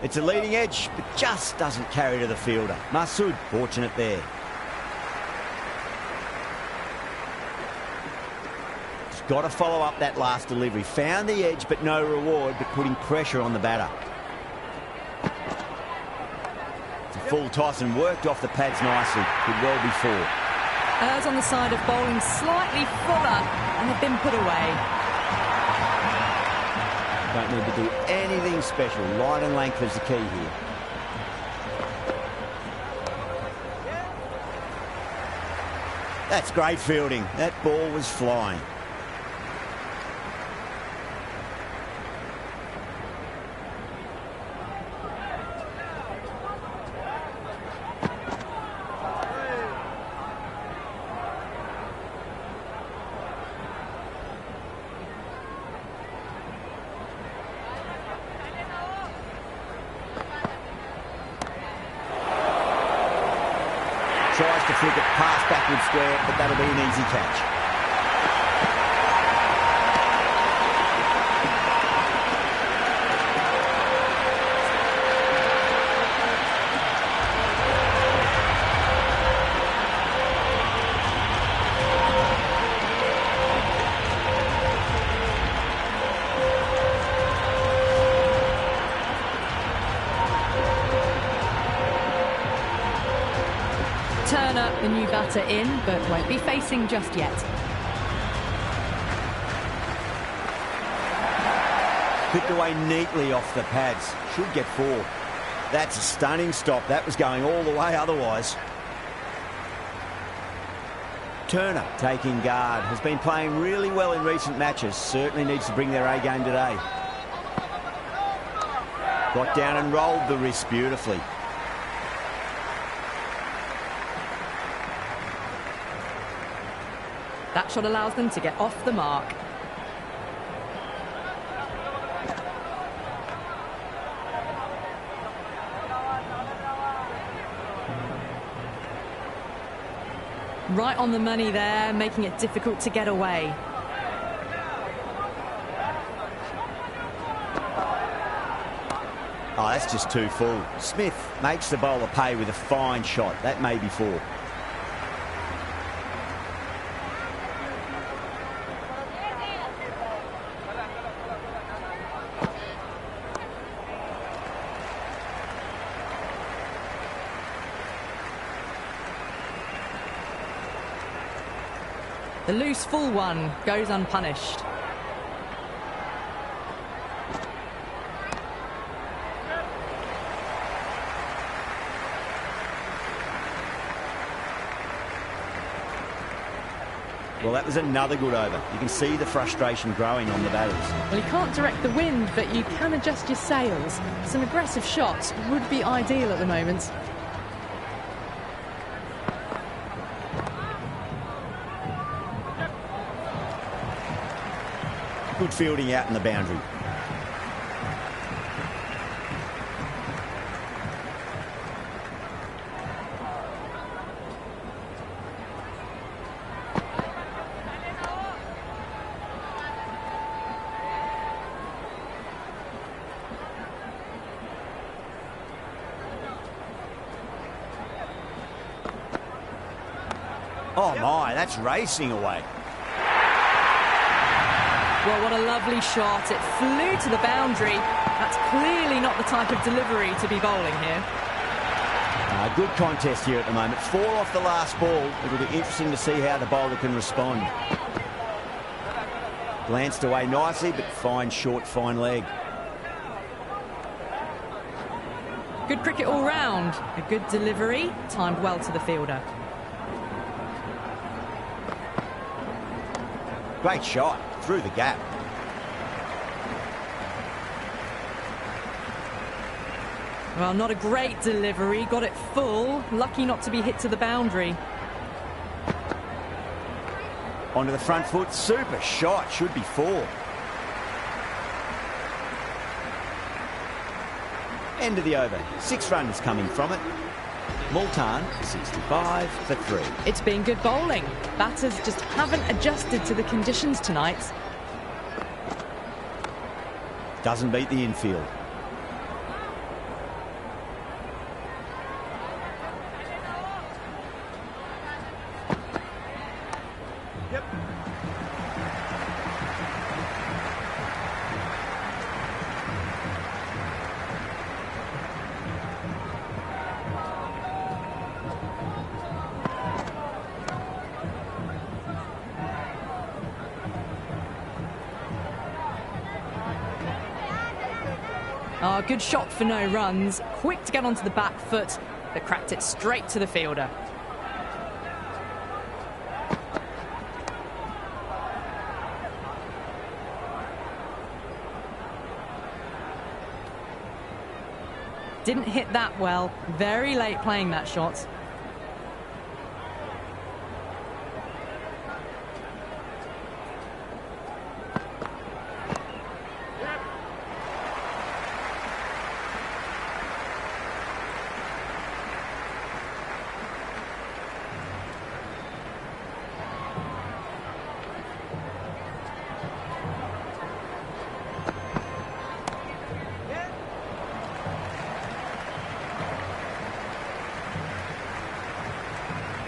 S1: It's a leading edge, but just doesn't carry to the fielder. Masood, fortunate there. He's got to follow up that last delivery. Found the edge, but no reward, but putting pressure on the batter. It's a full toss and worked off the pads nicely. Could well be four.
S2: Errs on the side of bowling slightly fuller, and they've been put away.
S1: Don't need to do anything special. Line and length is the key here. That's great fielding. That ball was flying. Tries to flick it past backward square, but that'll be an easy catch.
S2: Turner, the new batter, in, but won't be facing just yet.
S1: Clipped away neatly off the pads. Should get four. That's a stunning stop. That was going all the way otherwise. Turner taking guard. Has been playing really well in recent matches. Certainly needs to bring their A game today. Got down and rolled the wrist beautifully.
S2: That shot allows them to get off the mark. Right on the money there, making it difficult to get away.
S1: Oh, that's just too full. Smith makes the bowler pay with a fine shot. That may be four.
S2: The loose full one goes unpunished.
S1: Well, that was another good over. You can see the frustration growing on the batters.
S2: Well, you can't direct the wind, but you can adjust your sails. Some aggressive shots would be ideal at the moment.
S1: Good fielding out in the boundary. Oh my, that's racing away.
S2: Well, what a lovely shot. It flew to the boundary. That's clearly not the type of delivery to be bowling here.
S1: Good contest here at the moment. 4 off the last ball. It'll be interesting to see how the bowler can respond. Glanced away nicely, but fine short, fine leg.
S2: Good cricket all round. A good delivery, timed well to the fielder.
S1: Great shot through the gap.
S2: Well, not a great delivery. Got it full. Lucky not to be hit to the boundary.
S1: Onto the front foot. Super shot. Should be 4. End of the over. 6 runs coming from it. Multan, 65 for 3.
S2: It's been good bowling. Batters just haven't adjusted to the conditions tonight.
S1: Doesn't beat the infield.
S2: Oh, good shot for no runs. Quick to get onto the back foot, but cracked it straight to the fielder. Didn't hit that well. Very late playing that shot.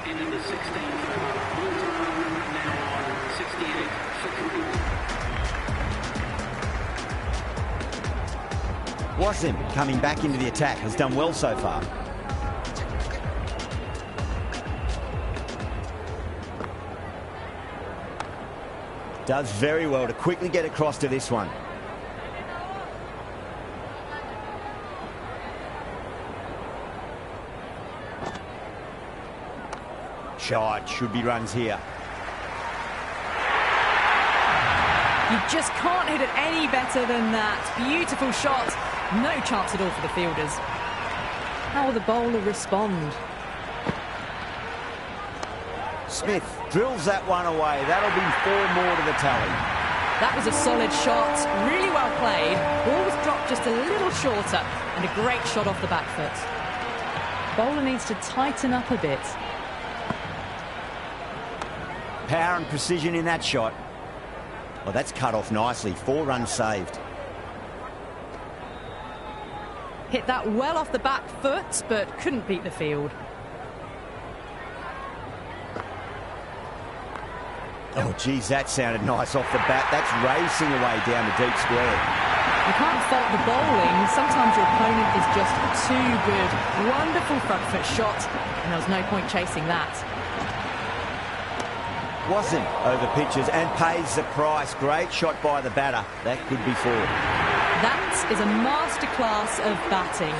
S3: Into the 16th over. Multan now on 68 for
S1: Wasim coming back into the attack. Has done well so far. Does very well to quickly get across to this one. Shot. Should be runs here.
S2: You just can't hit it any better than that. Beautiful shot. No chance at all for the fielders. How will the bowler respond?
S1: Smith drills that one away. That'll be 4 more to the tally.
S2: That was a solid shot. Really well played. Ball was dropped just a little shorter. And a great shot off the back foot. Bowler needs to tighten up a bit.
S1: Power and precision in that shot. Well, that's cut off nicely. 4 runs saved.
S2: Hit that well off the back foot, but couldn't beat the field.
S1: Oh, geez, that sounded nice off the bat. That's racing away down the deep square.
S2: You can't fault the bowling. Sometimes your opponent is just too good. Wonderful front foot shot, and there was no point chasing that.
S1: Wasim over pitches and pays the price. Great shot by the batter. That could be 4.
S2: That is a masterclass of batting.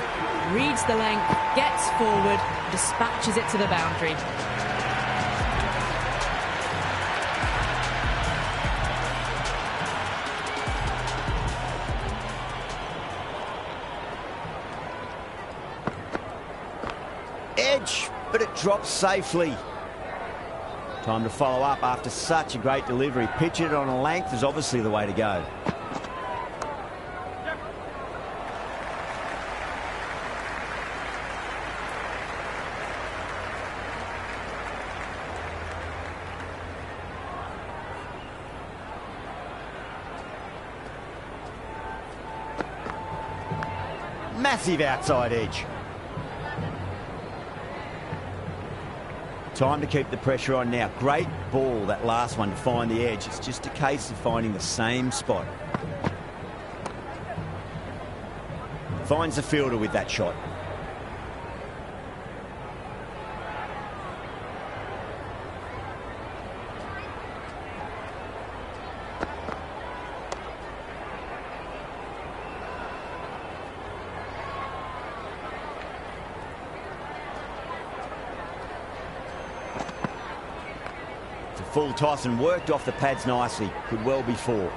S2: Reads the length, gets forward, dispatches it to the boundary.
S1: Edge, but it drops safely. Time to follow up after such a great delivery. Pitch it on a length is obviously the way to go. Massive outside edge. Time to keep the pressure on now. Great ball, that last one, to find the edge. It's just a case of finding the same spot. Finds the fielder with that shot. full toss and worked off the pads nicely. Could well be 4.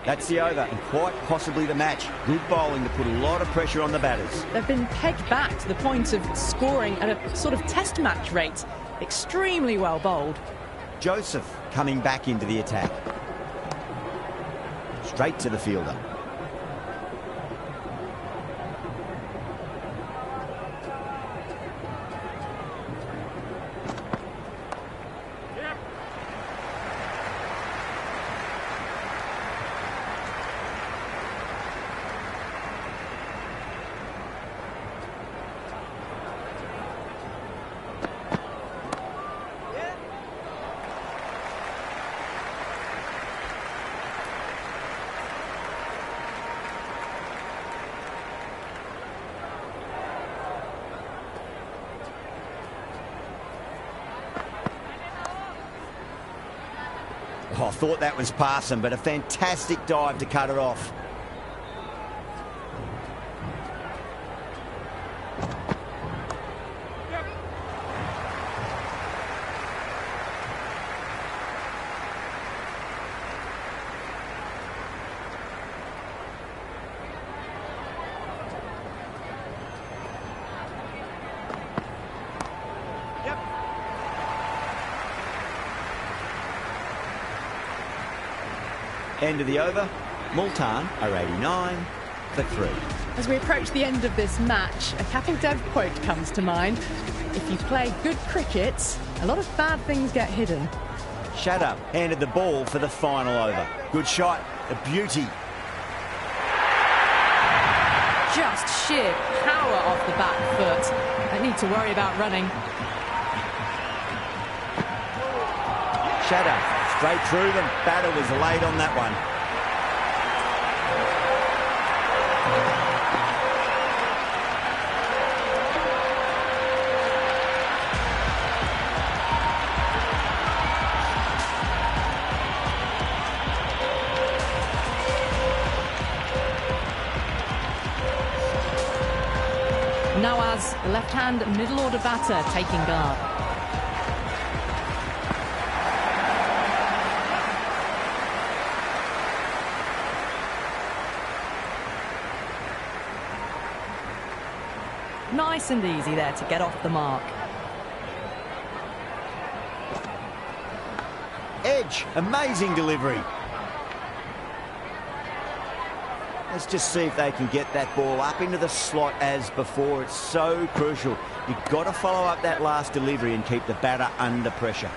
S1: That's the over and quite possibly the match. Good bowling to put a lot of pressure on the batters.
S2: They've been pegged back to the point of scoring at a sort of test match rate. Extremely well bowled.
S1: Joseph coming back into the attack. Straight to the fielder. Oh, I thought that was passing, but a fantastic dive to cut it off. End of the over. Multan are 89 for 3.
S2: As we approach the end of this match, a Kapil Dev quote comes to mind. If you play good cricket, a lot of bad things get hidden.
S1: Shut up. Handed the ball for the final over. Good shot. A beauty.
S2: Just sheer power off the back foot. Don't need to worry about running.
S1: Shadow straight through them. Batter was late on that one.
S2: Nawaz, the left-hand middle-order batter, taking guard. Nice and easy there to get off the mark.
S1: Edge, amazing delivery. Let's just see if they can get that ball up into the slot as before. It's so crucial. You've got to follow up that last delivery and keep the batter under pressure.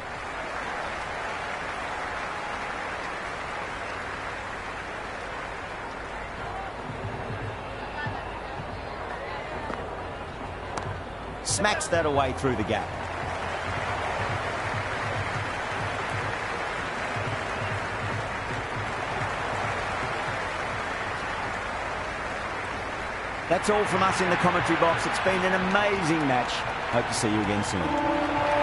S1: Smacks that away through the gap. That's all from us in the commentary box. It's been an amazing match. Hope to see you again soon.